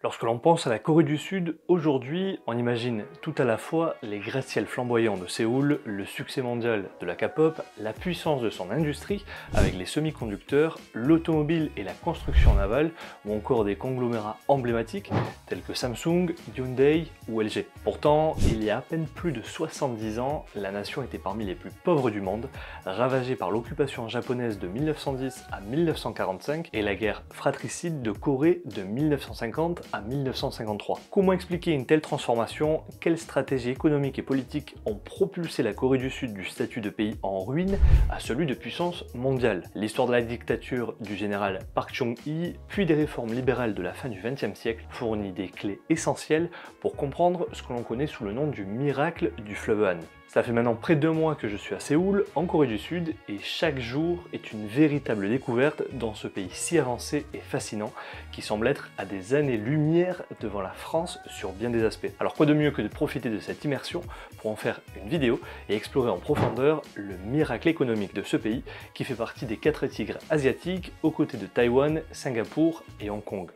Lorsque l'on pense à la Corée du Sud, aujourd'hui, on imagine tout à la fois les gratte-ciels flamboyants de Séoul, le succès mondial de la K-pop, la puissance de son industrie avec les semi-conducteurs, l'automobile et la construction navale, ou encore des conglomérats emblématiques tels que Samsung, Hyundai ou LG. Pourtant, il y a à peine plus de 70 ans, la nation était parmi les plus pauvres du monde, ravagée par l'occupation japonaise de 1910 à 1945 et la guerre fratricide de Corée de 1950 à 1953. Comment expliquer une telle transformation? Quelles stratégies économiques et politiques ont propulsé la Corée du Sud du statut de pays en ruine à celui de puissance mondiale? L'histoire de la dictature du général Park Chung-hee, puis des réformes libérales de la fin du XXe siècle, fournit des clés essentielles pour comprendre ce que l'on connaît sous le nom du miracle du fleuve Han. Ça fait maintenant près de 2 mois que je suis à Séoul, en Corée du Sud, et chaque jour est une véritable découverte dans ce pays si avancé et fascinant, qui semble être à des années-lumière devant la France sur bien des aspects. Alors quoi de mieux que de profiter de cette immersion pour en faire une vidéo et explorer en profondeur le miracle économique de ce pays, qui fait partie des 4 tigres asiatiques, aux côtés de Taïwan, Singapour et Hong Kong.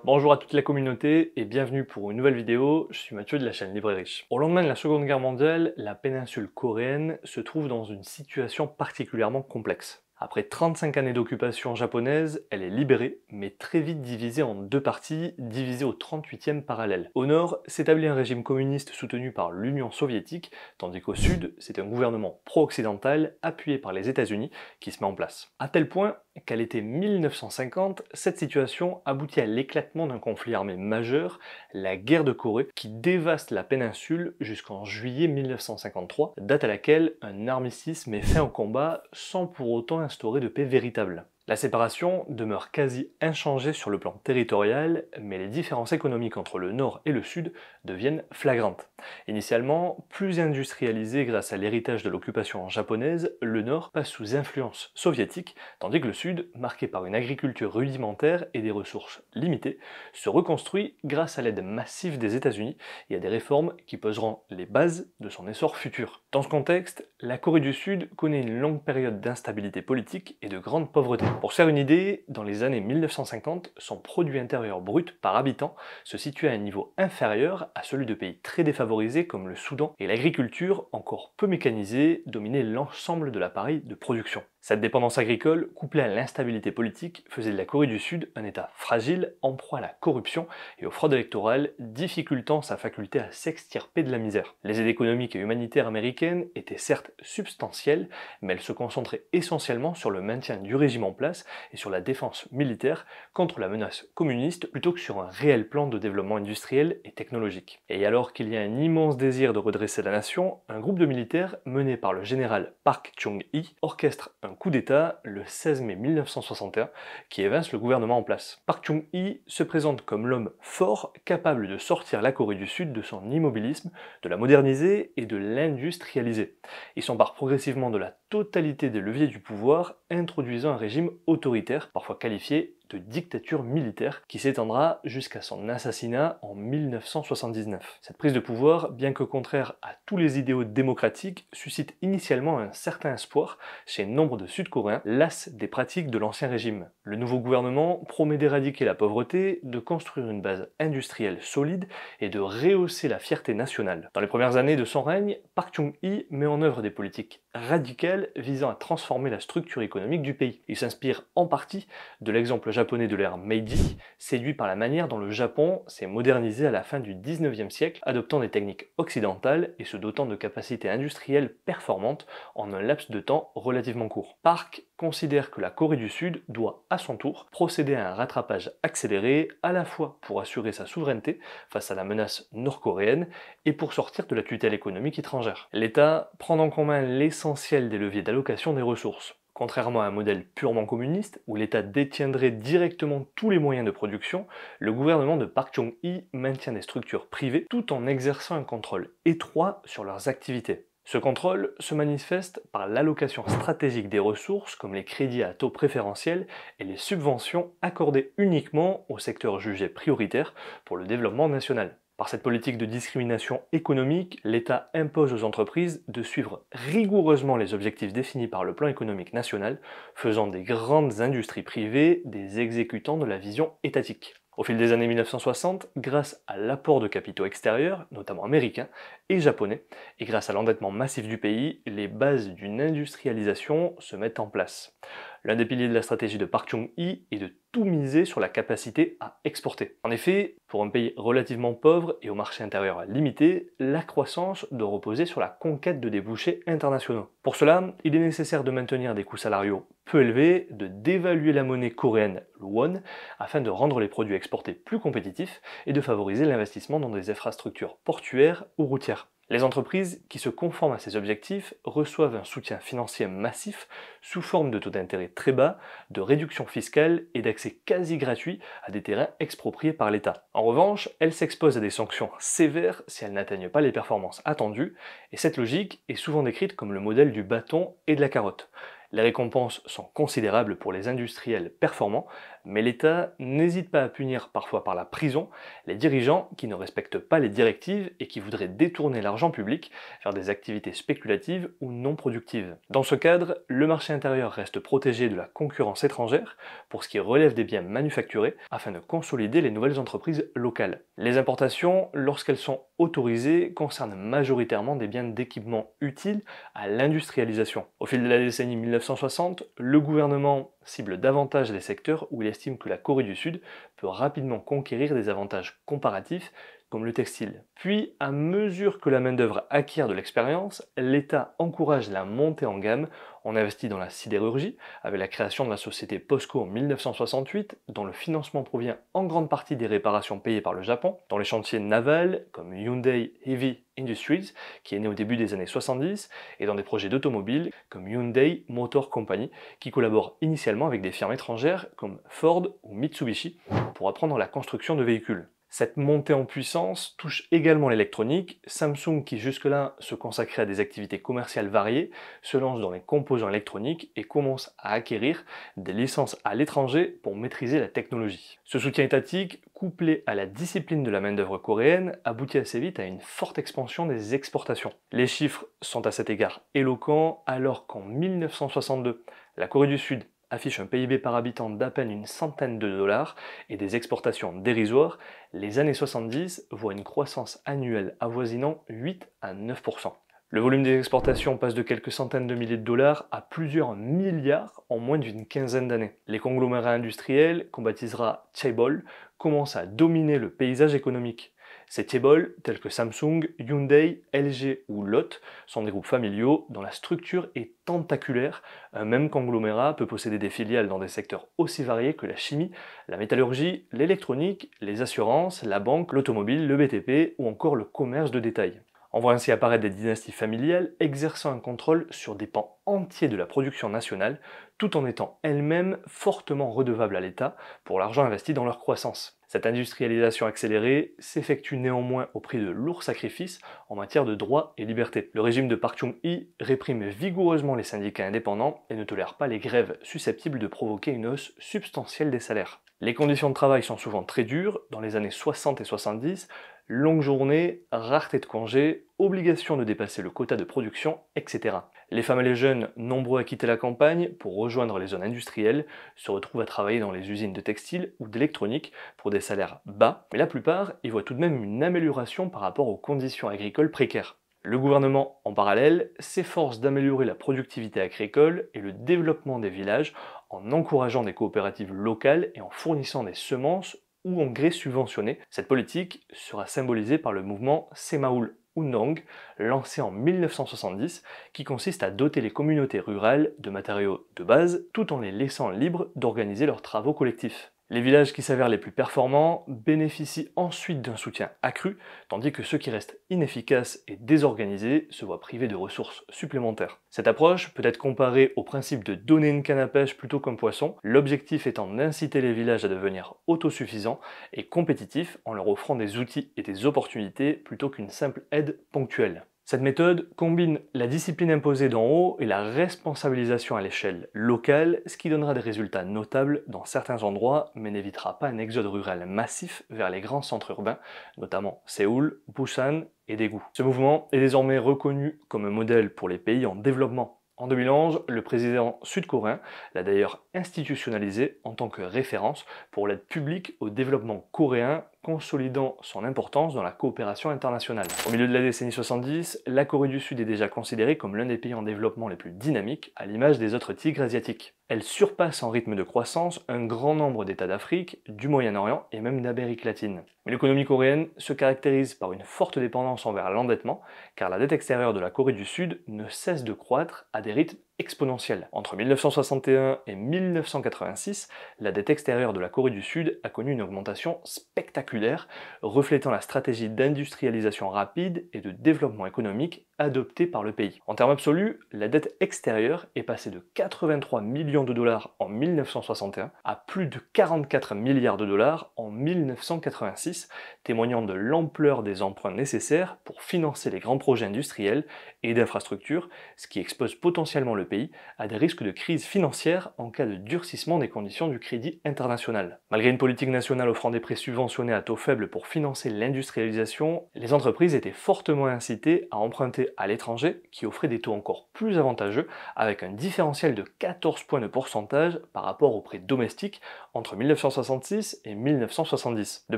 Bonjour à toute la communauté et bienvenue pour une nouvelle vidéo, je suis Mathieu de la chaîne Libre et Riche. Au lendemain de la Seconde Guerre mondiale, la péninsule coréenne se trouve dans une situation particulièrement complexe. Après 35 années d'occupation japonaise, elle est libérée, mais très vite divisée en 2 parties, divisées au 38e parallèle. Au nord, s'établit un régime communiste soutenu par l'Union soviétique, tandis qu'au sud, c'est un gouvernement pro-occidental appuyé par les États-Unis qui se met en place. À tel point qu'à l'été 1950, cette situation aboutit à l'éclatement d'un conflit armé majeur, la guerre de Corée, qui dévaste la péninsule jusqu'en juillet 1953, date à laquelle un armistice met fin au combat sans pour autant instaurer de paix véritable. La séparation demeure quasi inchangée sur le plan territorial, mais les différences économiques entre le Nord et le Sud deviennent flagrantes. Initialement, plus industrialisé grâce à l'héritage de l'occupation japonaise, le Nord passe sous influence soviétique, tandis que le Sud, marqué par une agriculture rudimentaire et des ressources limitées, se reconstruit grâce à l'aide massive des États-Unis et à des réformes qui poseront les bases de son essor futur. Dans ce contexte, la Corée du Sud connaît une longue période d'instabilité politique et de grande pauvreté. Pour se faire une idée, dans les années 1950, son produit intérieur brut par habitant se situait à un niveau inférieur à celui de pays très défavorisés comme le Soudan, et l'agriculture, encore peu mécanisée, dominait l'ensemble de l'appareil de production. Cette dépendance agricole, couplée à l'instabilité politique, faisait de la Corée du Sud un État fragile, en proie à la corruption et aux fraudes électorales, difficultant sa faculté à s'extirper de la misère. Les aides économiques et humanitaires américaines étaient certes substantielles, mais elles se concentraient essentiellement sur le maintien du régime en place et sur la défense militaire contre la menace communiste, plutôt que sur un réel plan de développement industriel et technologique. Et alors qu'il y a un immense désir de redresser la nation, un groupe de militaires mené par le général Park Chung-hee orchestre un coup d'État le 16 mai 1961 qui évince le gouvernement en place. Park Chung-hee se présente comme l'homme fort capable de sortir la Corée du Sud de son immobilisme, de la moderniser et de l'industrialiser. Il s'empare progressivement de la totalité des leviers du pouvoir, introduisant un régime autoritaire, parfois qualifié de dictature militaire, qui s'étendra jusqu'à son assassinat en 1979. Cette prise de pouvoir, bien que contraire à tous les idéaux démocratiques, suscite initialement un certain espoir chez nombre de Sud-Coréens, las des pratiques de l'ancien régime. Le nouveau gouvernement promet d'éradiquer la pauvreté, de construire une base industrielle solide et de rehausser la fierté nationale. Dans les premières années de son règne, Park Chung-hee met en œuvre des politiques radicales visant à transformer la structure économique du pays. Il s'inspire en partie de l'exemple japonais de l'ère Meiji, séduit par la manière dont le Japon s'est modernisé à la fin du 19e siècle, adoptant des techniques occidentales et se dotant de capacités industrielles performantes en un laps de temps relativement court. Park considère que la Corée du Sud doit à son tour procéder à un rattrapage accéléré, à la fois pour assurer sa souveraineté face à la menace nord-coréenne et pour sortir de la tutelle économique étrangère. L'État prend donc en main l'essentiel des leviers d'allocation des ressources. Contrairement à un modèle purement communiste, où l'État détiendrait directement tous les moyens de production, le gouvernement de Park Chung-hee maintient des structures privées tout en exerçant un contrôle étroit sur leurs activités. Ce contrôle se manifeste par l'allocation stratégique des ressources comme les crédits à taux préférentiels et les subventions accordées uniquement aux secteurs jugés prioritaires pour le développement national. Par cette politique de discrimination économique, l'État impose aux entreprises de suivre rigoureusement les objectifs définis par le plan économique national, faisant des grandes industries privées des exécutants de la vision étatique. Au fil des années 1960, grâce à l'apport de capitaux extérieurs, notamment américains et japonais, et grâce à l'endettement massif du pays, les bases d'une industrialisation se mettent en place. L'un des piliers de la stratégie de Park Chung-hee est de tout miser sur la capacité à exporter. En effet, pour un pays relativement pauvre et au marché intérieur limité, la croissance doit reposer sur la conquête de débouchés internationaux. Pour cela, il est nécessaire de maintenir des coûts salariaux peu élevés, de dévaluer la monnaie coréenne, le won, afin de rendre les produits exportés plus compétitifs et de favoriser l'investissement dans des infrastructures portuaires ou routières. Les entreprises qui se conforment à ces objectifs reçoivent un soutien financier massif sous forme de taux d'intérêt très bas, de réductions fiscales et d'accès quasi gratuit à des terrains expropriés par l'État. En revanche, elles s'exposent à des sanctions sévères si elles n'atteignent pas les performances attendues, et cette logique est souvent décrite comme le modèle du bâton et de la carotte. Les récompenses sont considérables pour les industriels performants, mais l'État n'hésite pas à punir parfois par la prison les dirigeants qui ne respectent pas les directives et qui voudraient détourner l'argent public vers des activités spéculatives ou non productives. Dans ce cadre, le marché intérieur reste protégé de la concurrence étrangère pour ce qui relève des biens manufacturés afin de consolider les nouvelles entreprises locales. Les importations, lorsqu'elles sont autorisées, concernent majoritairement des biens d'équipement utiles à l'industrialisation. Au fil de la décennie 1960, le gouvernement cible davantage les secteurs où il estime que la Corée du Sud peut rapidement conquérir des avantages comparatifs comme le textile. Puis, à mesure que la main-d'œuvre acquiert de l'expérience, l'État encourage la montée en gamme. On investit dans la sidérurgie, avec la création de la société POSCO en 1968, dont le financement provient en grande partie des réparations payées par le Japon, dans les chantiers navals comme Hyundai Heavy Industries, qui est né au début des années 70, et dans des projets d'automobiles comme Hyundai Motor Company, qui collabore initialement avec des firmes étrangères comme Ford ou Mitsubishi pour apprendre la construction de véhicules. Cette montée en puissance touche également l'électronique. Samsung, qui jusque-là se consacrait à des activités commerciales variées, se lance dans les composants électroniques et commence à acquérir des licences à l'étranger pour maîtriser la technologie. Ce soutien étatique, couplé à la discipline de la main-d'œuvre coréenne, aboutit assez vite à une forte expansion des exportations. Les chiffres sont à cet égard éloquents, alors qu'en 1962, la Corée du Sud affiche un PIB par habitant d'à peine une centaine de dollars et des exportations dérisoires, les années 70 voient une croissance annuelle avoisinant 8 à 9%. Le volume des exportations passe de quelques centaines de milliers de dollars à plusieurs milliards en moins d'une quinzaine d'années. Les conglomérats industriels, qu'on baptisera chaebol, commencent à dominer le paysage économique. Ces chaebols, tels que Samsung, Hyundai, LG ou Lotte, sont des groupes familiaux dont la structure est tentaculaire. Un même conglomérat peut posséder des filiales dans des secteurs aussi variés que la chimie, la métallurgie, l'électronique, les assurances, la banque, l'automobile, le BTP ou encore le commerce de détail. On voit ainsi apparaître des dynasties familiales exerçant un contrôle sur des pans entiers de la production nationale, tout en étant elles-mêmes fortement redevables à l'État pour l'argent investi dans leur croissance. Cette industrialisation accélérée s'effectue néanmoins au prix de lourds sacrifices en matière de droits et libertés. Le régime de Park Chung-hee réprime vigoureusement les syndicats indépendants et ne tolère pas les grèves susceptibles de provoquer une hausse substantielle des salaires. Les conditions de travail sont souvent très dures. Dans les années 60 et 70, longues journées, rareté de congés, obligation de dépasser le quota de production, etc. Les femmes et les jeunes, nombreux à quitter la campagne pour rejoindre les zones industrielles, se retrouvent à travailler dans les usines de textile ou d'électronique pour des salaires bas, mais la plupart y voient tout de même une amélioration par rapport aux conditions agricoles précaires. Le gouvernement, en parallèle, s'efforce d'améliorer la productivité agricole et le développement des villages en encourageant des coopératives locales et en fournissant des semences ou engrais subventionnés. Cette politique sera symbolisée par le mouvement Semaul Undong, lancé en 1970, qui consiste à doter les communautés rurales de matériaux de base tout en les laissant libres d'organiser leurs travaux collectifs. Les villages qui s'avèrent les plus performants bénéficient ensuite d'un soutien accru, tandis que ceux qui restent inefficaces et désorganisés se voient privés de ressources supplémentaires. Cette approche peut être comparée au principe de donner une canne à pêche plutôt qu'un poisson, l'objectif étant d'inciter les villages à devenir autosuffisants et compétitifs en leur offrant des outils et des opportunités plutôt qu'une simple aide ponctuelle. Cette méthode combine la discipline imposée d'en haut et la responsabilisation à l'échelle locale, ce qui donnera des résultats notables dans certains endroits, mais n'évitera pas un exode rural massif vers les grands centres urbains, notamment Séoul, Busan et Daegu. Ce mouvement est désormais reconnu comme un modèle pour les pays en développement. En 2011, le président sud-coréen l'a d'ailleurs institutionnalisé en tant que référence pour l'aide publique au développement coréen, consolidant son importance dans la coopération internationale. Au milieu de la décennie 70, la Corée du Sud est déjà considérée comme l'un des pays en développement les plus dynamiques, à l'image des autres tigres asiatiques. Elle surpasse en rythme de croissance un grand nombre d'États d'Afrique, du Moyen-Orient et même d'Amérique latine. Mais l'économie coréenne se caractérise par une forte dépendance envers l'endettement, car la dette extérieure de la Corée du Sud ne cesse de croître à des rythmes exponentiels. Entre 1961 et 1986, la dette extérieure de la Corée du Sud a connu une augmentation spectaculaire, reflétant la stratégie d'industrialisation rapide et de développement économique adoptée par le pays. En termes absolus, la dette extérieure est passée de 83 millions de dollars en 1961 à plus de 44 milliards de dollars en 1986, témoignant de l'ampleur des emprunts nécessaires pour financer les grands projets industriels et d'infrastructures, ce qui expose potentiellement le pays à des risques de crise financière en cas de durcissement des conditions du crédit international. Malgré une politique nationale offrant des prêts subventionnés à taux faible pour financer l'industrialisation, les entreprises étaient fortement incitées à emprunter à l'étranger, qui offrait des taux encore plus avantageux, avec un différentiel de 14 points de pourcentage par rapport aux prêts domestiques entre 1966 et 1970. De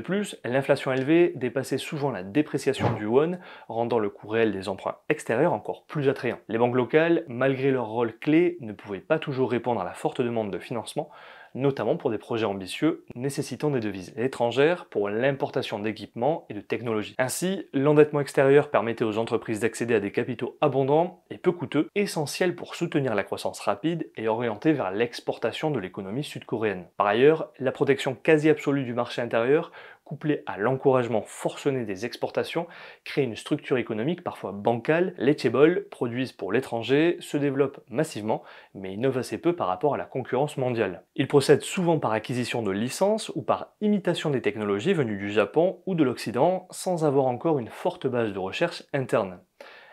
plus, l'inflation élevée dépassait souvent la dépréciation du won, rendant le coût réel des emprunts extérieurs encore plus attrayant. Les banques locales, malgré leur rôle clé, ne pouvaient pas toujours répondre à la forte demande de financement, notamment pour des projets ambitieux nécessitant des devises étrangères pour l'importation d'équipements et de technologies. Ainsi, l'endettement extérieur permettait aux entreprises d'accéder à des capitaux abondants et peu coûteux, essentiels pour soutenir la croissance rapide et orientés vers l'exportation de l'économie sud-coréenne. Par ailleurs, la protection quasi absolue du marché intérieur, couplée à l'encouragement forcené des exportations, crée une structure économique parfois bancale. Les chaebols produisent pour l'étranger, se développent massivement, mais innovent assez peu par rapport à la concurrence mondiale. Ils procèdent souvent par acquisition de licences ou par imitation des technologies venues du Japon ou de l'Occident, sans avoir encore une forte base de recherche interne.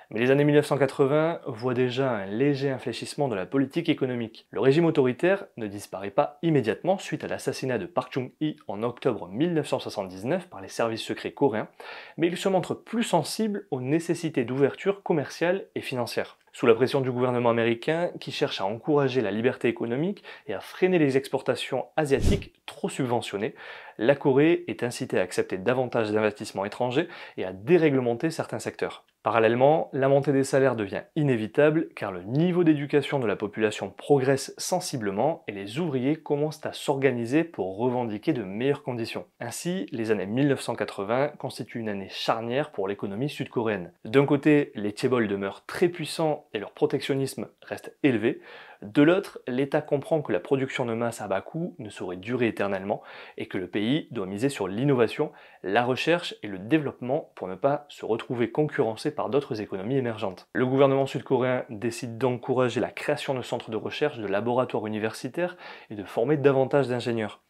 Mais les années 1980 voient déjà un léger infléchissement de la politique économique. Le régime autoritaire ne disparaît pas immédiatement suite à l'assassinat de Park Chung-hee en octobre 1979 par les services secrets coréens, mais il se montre plus sensible aux nécessités d'ouverture commerciale et financière. Sous la pression du gouvernement américain qui cherche à encourager la liberté économique et à freiner les exportations asiatiques trop subventionnées, la Corée est incitée à accepter davantage d'investissements étrangers et à déréglementer certains secteurs. Parallèlement, la montée des salaires devient inévitable car le niveau d'éducation de la population progresse sensiblement et les ouvriers commencent à s'organiser pour revendiquer de meilleures conditions. Ainsi, les années 1980 constituent une année charnière pour l'économie sud-coréenne. D'un côté, les chaebols demeurent très puissants et leur protectionnisme reste élevé. De l'autre, l'État comprend que la production de masse à bas coût ne saurait durer éternellement et que le pays doit miser sur l'innovation, la recherche et le développement pour ne pas se retrouver concurrencé par d'autres économies émergentes. Le gouvernement sud-coréen décide d'encourager la création de centres de recherche, de laboratoires universitaires et de former davantage d'ingénieurs.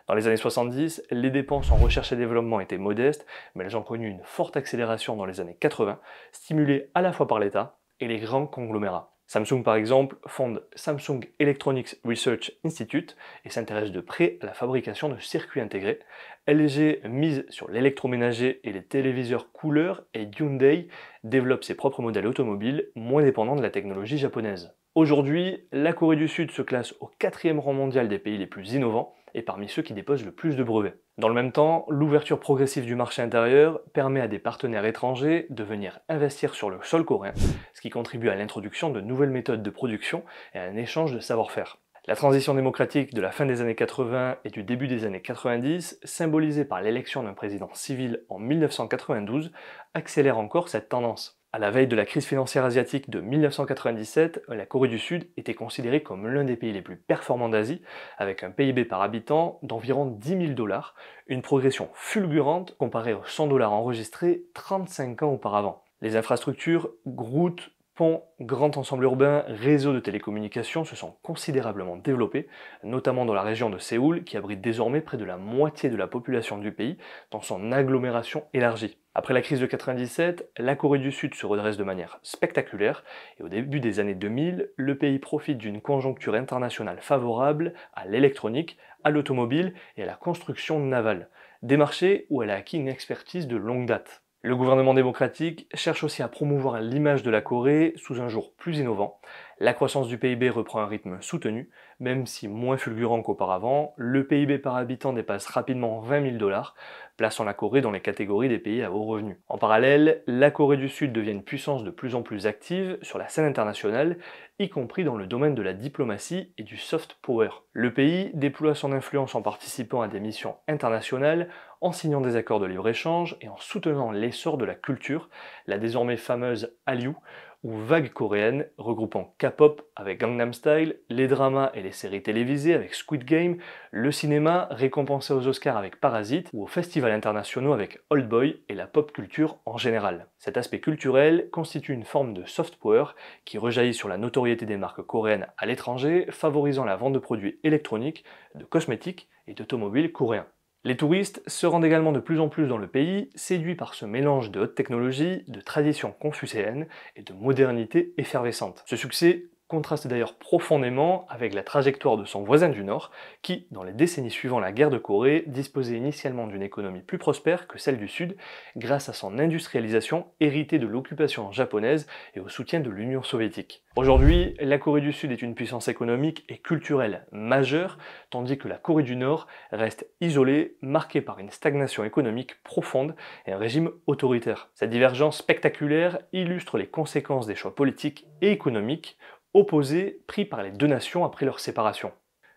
Dans les années 70, les dépenses en recherche et développement étaient modestes, mais elles ont connu une forte accélération dans les années 80, stimulées à la fois par l'État et les grands conglomérats. Samsung par exemple fonde Samsung Electronics Research Institute et s'intéresse de près à la fabrication de circuits intégrés. LG mise sur l'électroménager et les téléviseurs couleurs et Hyundai développe ses propres modèles automobiles moins dépendants de la technologie japonaise. Aujourd'hui, la Corée du Sud se classe au 4e rang mondial des pays les plus innovants et parmi ceux qui déposent le plus de brevets. Dans le même temps, l'ouverture progressive du marché intérieur permet à des partenaires étrangers de venir investir sur le sol coréen, ce qui contribue à l'introduction de nouvelles méthodes de production et à un échange de savoir-faire. La transition démocratique de la fin des années 80 et du début des années 90, symbolisée par l'élection d'un président civil en 1992, accélère encore cette tendance. À la veille de la crise financière asiatique de 1997, la Corée du Sud était considérée comme l'un des pays les plus performants d'Asie, avec un PIB par habitant d'environ 10 000 $, une progression fulgurante comparée aux 100 $ enregistrés 35 ans auparavant. Les infrastructures, routes, ponts, grands ensembles urbains, réseaux de télécommunications se sont considérablement développés, notamment dans la région de Séoul qui abrite désormais près de la moitié de la population du pays dans son agglomération élargie. Après la crise de 97, la Corée du Sud se redresse de manière spectaculaire et au début des années 2000, le pays profite d'une conjoncture internationale favorable à l'électronique, à l'automobile et à la construction navale, des marchés où elle a acquis une expertise de longue date. Le gouvernement démocratique cherche aussi à promouvoir l'image de la Corée sous un jour plus innovant. La croissance du PIB reprend un rythme soutenu, même si moins fulgurant qu'auparavant, le PIB par habitant dépasse rapidement 20 000 $, plaçant la Corée dans les catégories des pays à haut revenu. En parallèle, la Corée du Sud devient une puissance de plus en plus active sur la scène internationale, y compris dans le domaine de la diplomatie et du soft power. Le pays déploie son influence en participant à des missions internationales, en signant des accords de libre-échange et en soutenant l'essor de la culture, la désormais fameuse Hallyu, ou vague coréenne regroupant K-pop avec Gangnam Style, les dramas et les séries télévisées avec Squid Game, le cinéma récompensé aux Oscars avec Parasite ou aux festivals internationaux avec Old Boy et la pop culture en général. Cet aspect culturel constitue une forme de soft power qui rejaillit sur la notoriété des marques coréennes à l'étranger, favorisant la vente de produits électroniques, de cosmétiques et d'automobiles coréens. Les touristes se rendent également de plus en plus dans le pays, séduits par ce mélange de haute technologie, de tradition confucéenne et de modernité effervescente. Ce succès contraste d'ailleurs profondément avec la trajectoire de son voisin du Nord, qui, dans les décennies suivant la guerre de Corée, disposait initialement d'une économie plus prospère que celle du Sud, grâce à son industrialisation héritée de l'occupation japonaise et au soutien de l'Union soviétique. Aujourd'hui, la Corée du Sud est une puissance économique et culturelle majeure, tandis que la Corée du Nord reste isolée, marquée par une stagnation économique profonde et un régime autoritaire. Cette divergence spectaculaire illustre les conséquences des choix politiques et économiques opposés pris par les deux nations après leur séparation.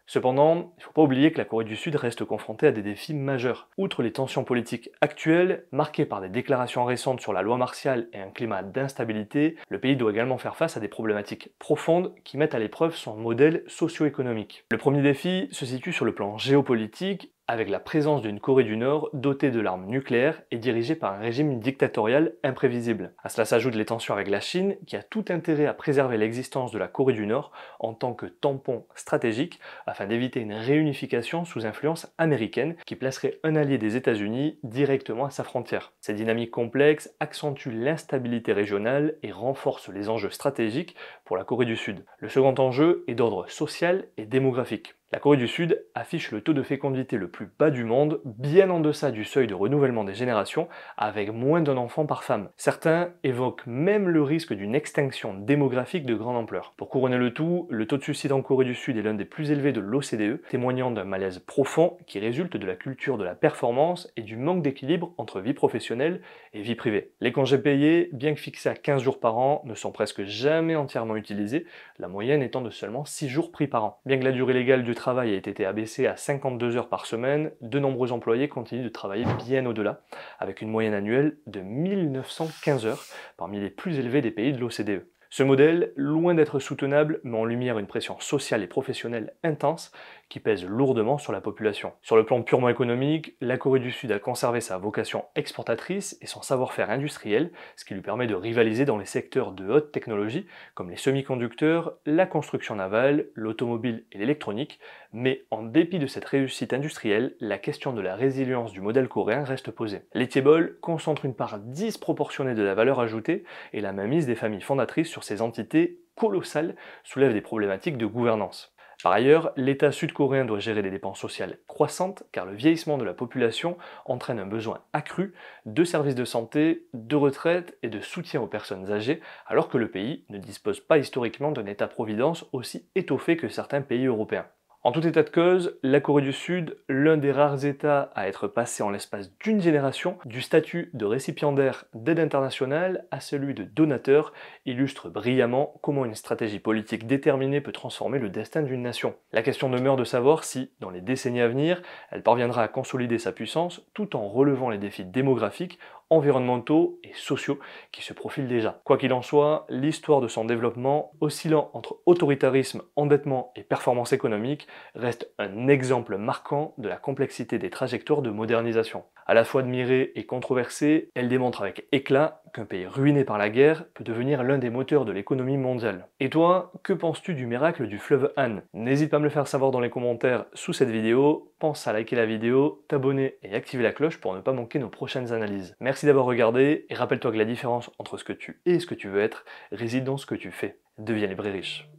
Cependant, il ne faut pas oublier que la Corée du Sud reste confrontée à des défis majeurs. Outre les tensions politiques actuelles, marquées par des déclarations récentes sur la loi martiale et un climat d'instabilité, le pays doit également faire face à des problématiques profondes qui mettent à l'épreuve son modèle socio-économique. Le premier défi se situe sur le plan géopolitique, avec la présence d'une Corée du Nord dotée de l'arme nucléaire et dirigée par un régime dictatorial imprévisible. À cela s'ajoutent les tensions avec la Chine, qui a tout intérêt à préserver l'existence de la Corée du Nord en tant que tampon stratégique, afin d'éviter une réunification sous influence américaine qui placerait un allié des États-Unis directement à sa frontière. Cette dynamique complexe accentue l'instabilité régionale et renforce les enjeux stratégiques pour la Corée du Sud. Le second enjeu est d'ordre social et démographique. La Corée du Sud affiche le taux de fécondité le plus bas du monde, bien en deçà du seuil de renouvellement des générations, avec moins d'un enfant par femme. Certains évoquent même le risque d'une extinction démographique de grande ampleur. Pour couronner le tout, le taux de suicide en Corée du Sud est l'un des plus élevés de l'OCDE, témoignant d'un malaise profond qui résulte de la culture de la performance et du manque d'équilibre entre vie professionnelle et vie privée. Les congés payés, bien que fixés à 15 jours par an, ne sont presque jamais entièrement utilisés, la moyenne étant de seulement 6 jours pris par an. Bien que la durée légale du travail ait été abaissée à 52 heures par semaine, de nombreux employés continuent de travailler bien au-delà, avec une moyenne annuelle de 1915 heures, parmi les plus élevés des pays de l'OCDE. Ce modèle, loin d'être soutenable, met en lumière une pression sociale et professionnelle intense qui pèse lourdement sur la population. Sur le plan purement économique, la Corée du Sud a conservé sa vocation exportatrice et son savoir-faire industriel, ce qui lui permet de rivaliser dans les secteurs de haute technologie comme les semi-conducteurs, la construction navale, l'automobile et l'électronique, mais en dépit de cette réussite industrielle, la question de la résilience du modèle coréen reste posée. Les Chaebol concentrent une part disproportionnée de la valeur ajoutée et la mainmise des familles fondatrices sur ces entités colossales soulève des problématiques de gouvernance. Par ailleurs, l'État sud-coréen doit gérer des dépenses sociales croissantes car le vieillissement de la population entraîne un besoin accru de services de santé, de retraite et de soutien aux personnes âgées, alors que le pays ne dispose pas historiquement d'un État-providence aussi étoffé que certains pays européens. En tout état de cause, la Corée du Sud, l'un des rares États à être passé en l'espace d'une génération du statut de récipiendaire d'aide internationale à celui de donateur, illustre brillamment comment une stratégie politique déterminée peut transformer le destin d'une nation. La question demeure de savoir si, dans les décennies à venir, elle parviendra à consolider sa puissance tout en relevant les défis démographiques, environnementaux et sociaux qui se profilent déjà. Quoi qu'il en soit, l'histoire de son développement, oscillant entre autoritarisme, endettement et performance économique, reste un exemple marquant de la complexité des trajectoires de modernisation. À la fois admirée et controversée, elle démontre avec éclat qu'un pays ruiné par la guerre peut devenir l'un des moteurs de l'économie mondiale. Et toi, que penses-tu du miracle du fleuve Han? N'hésite pas à me le faire savoir dans les commentaires sous cette vidéo, pense à liker la vidéo, t'abonner et activer la cloche pour ne pas manquer nos prochaines analyses. Merci d'avoir regardé et rappelle-toi que la différence entre ce que tu es et ce que tu veux être réside dans ce que tu fais. Deviens libre et riche.